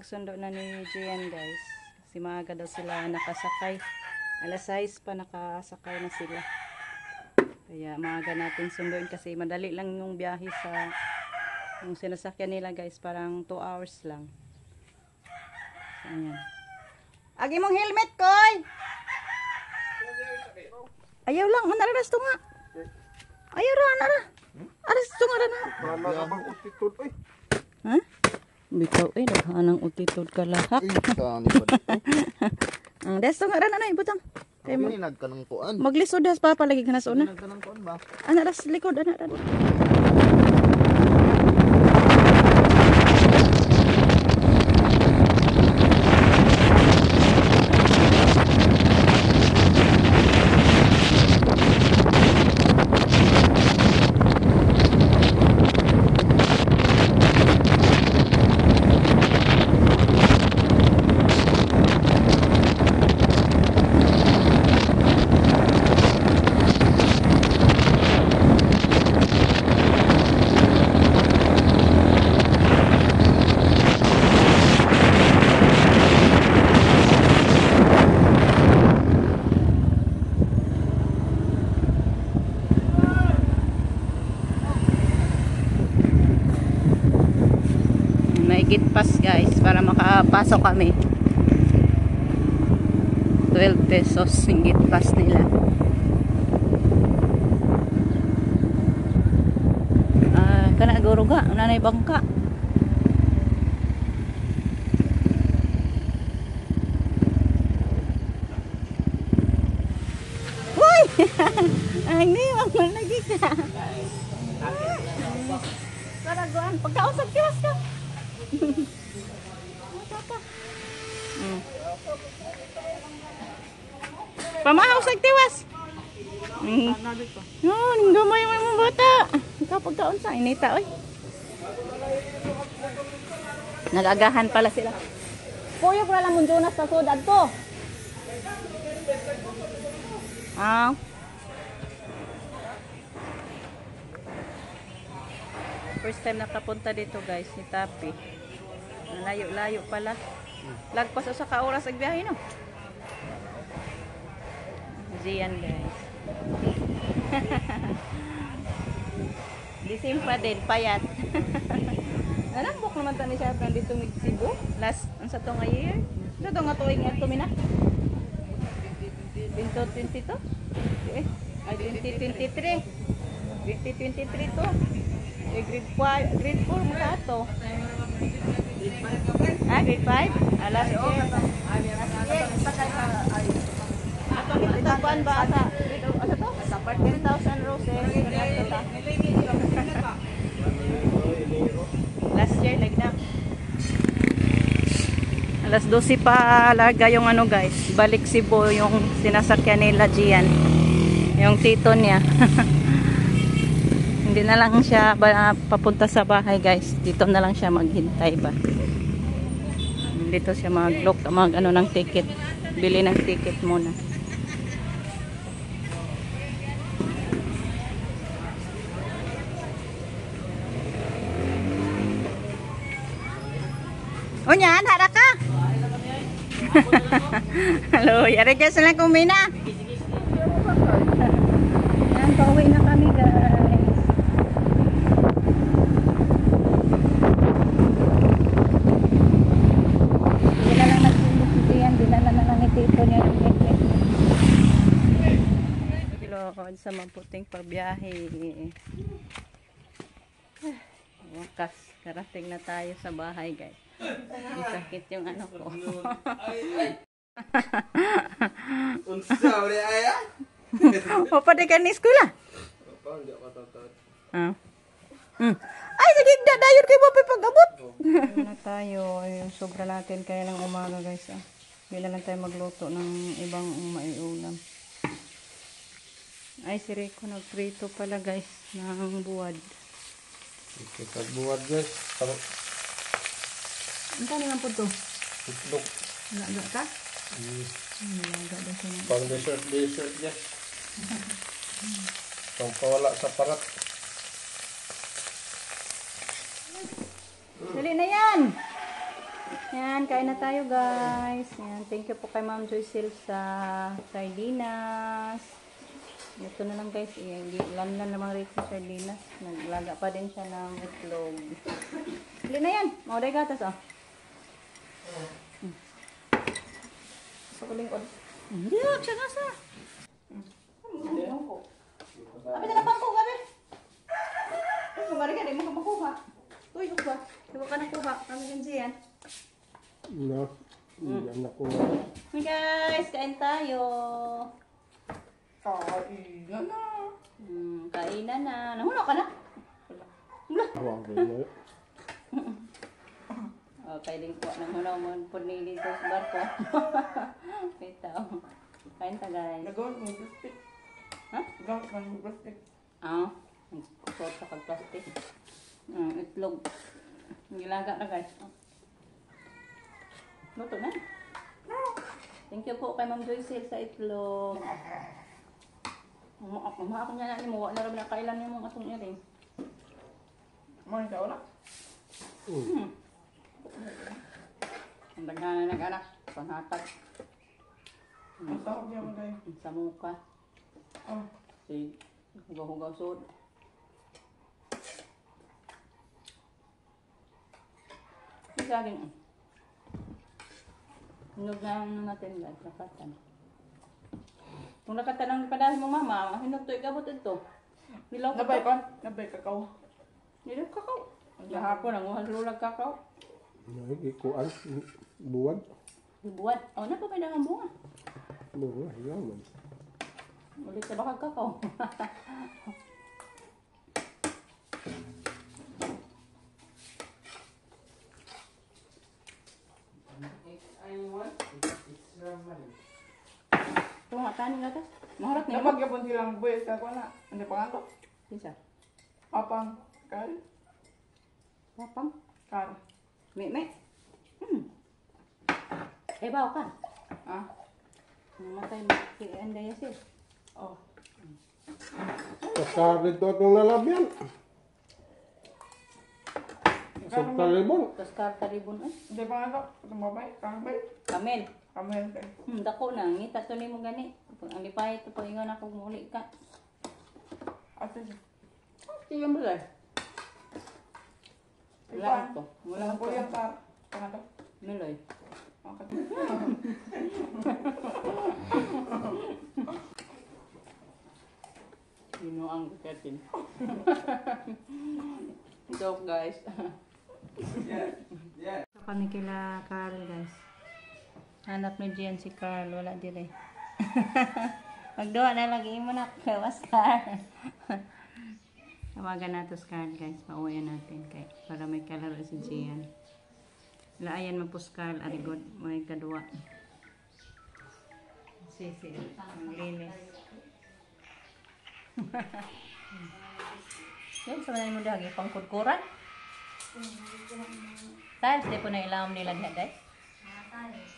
magsundo na ni Gian guys. Kasi maaga daw sila nakasakay. Alas 6 pa nakasakay na sila. Kaya maaga natin sunduin kasi madali lang yung biyahe sa yung sinasakyan nila guys. Parang 2 hours lang. So, ayan. Agi mong helmet, Koy! Ayaw lang. Manaras to nga. Ayaw ra, nara. Aras to nga na. Ha? Bitaw naghanang utitod ka lahak. Ang desto nga ra na ibutang. Kay mo nagkanang kuan. Maglisod das pa palagi ka na sa una. Nagkanang kuan ba? Ana ras likod ana ra. Gate pass guys para makapasok kami. 12 pesos yung gate pass nila. Kana guruga nanay bangka. Hoy! Ay ni ang lagi ka. Karaguan pagkausap kiwas ka. Pamahaw sa tiwas. Yun, gamay mo mga bata. Kapag kaon sa inita, oy. Nagagahan pala sila. Puyo pala lang mundunas sa sudad to. First time nakapunta dito guys, ni Tapi. Layo-layo pala. Lagpas sa ka-oras ang biyahe no. Gian guys. Disim pa din, payat. Nanambok naman tani siya nandito ng Cebu. Last, ang sa to nga year. Sa to nga tuwing nga tumina. 2022? Ay, 2023. 2023 to. Grade 4 mo ka to. Grade 5? Alas 10. Ito kuan ba ata? Ano to? 10,000 roses. Last year like na. Alas 12 pa larga yung ano guys. Balik Cebu yung sinasakyan nila Gian. Yung tito niya. Hindi na lang siya papunta sa bahay guys. Dito na lang siya maghintay ba. Dito siya mag-look, ano ng ticket. Bili ng ticket muna. O yan, harap ka. Hello, yari ka sila kumina. Yan, pauwi na kami guys. Sa maputing pagbiyahe. Wakas, karating na tayo sa bahay guys. Ang sakit yung ano ko. O pwede ka ni skula? Ay, sige, dayon kayo mo pag-abot. Na tayo, sobra natin kaya ng umaga guys. Hindi na lang tayo magluto ng ibang maiulam. Ay, si Rico nagprito pala guys ng buwad. Buwad guys. Ang tani man po to? Itlog. Laga ka? Laga daw siya. Pang dessert guys. Pang pawala sa parat. Dali na yan! Yan, kain na tayo guys. Yan, thank you po kay Ma'am Joycel sa sardinas. Ito na lang guys, ilan na namang rate sa sardinas. Naglaga pa din siya ng itlog. Hindi na yan, mauday gatas oh. Gusto ko lingkod. Hindi, siya gasa. Abi na bangko, gabi. Kumari ka, di mo ka makuha. Uy, ba? Di mo ka nakuha. Kami din siyan. No. Yan ako. Hey guys, kain tayo. Kainan na. Kainan na. Nahulog ka na? Wala. Awang ganyan. Okay, din po. Nahulog mo po ni dito sa barko. Ito. Kain ta guys. Nagawin mo plastic. Ha? Nagawin mo plastic. Kusot sa kag-plastic. Itlog. Nilaga na guys. Luto na. Thank you po kay Ma'am Joycel sa itlog. Mga ako niya na mo, na rin nakailan niya mong atong iring. Mga ikaw na. Ang daghan na nag-anak, panghatag. Ang sarap niya mo tayo. Sa muka. Oh. Si hugaw-hugaw sud. Galing. Hinog na natin guys, lakatan. Kung lakatan ang padahal mo mama, hinog to ikabot ito. Nilaw ka Nabay to. kon? Nabay kakao. Nilaw kakao. Ang lahapon ang uhalulag kakao. Ikuan. Buwan. Dibuat. Oh, na pa may dangang bunga. Buwan. Yaman. Ulit sa bakag kakao. Ito nga, tanin nga ta. Maharap niya. Napagyapon silang buhay sa ko na. Ano pa nga to? Isa. Apang. Kar. Papang. Kar. Me. Bawa ka. Ah. Namatay mo si Anday Yasil. Oh. Kasalit to itong lalabyan. Sa talibon. Tapos karta ribon ay. Hindi pa nga to. Itong babay. Kambay. Kamel. Kamel kayo. Dako na. Ngita to ni mo gani. Ang lipay ito pag ingon ako muli ka. Ate. Sige mo lang. Wala ko. Wala Wala ko ko. yung kar. Ano to? Meloy. Okay. Ang katin. Joke guys. So kami kila Carl guys. Hanap ni Gian si Carl. Wala dire. Magduwa na lagi mo na. Kawas Carl. Tawagan natin si Carl guys. Pauwian natin kay para may kalaro si Gian. Laayan mo po si Carl. Arigod. May kadua. Sisi. Ang linis. Yan, sa manay mo dahil pangkudkuran. Tiles, di po na ilawam nila niya, guys. Tiles.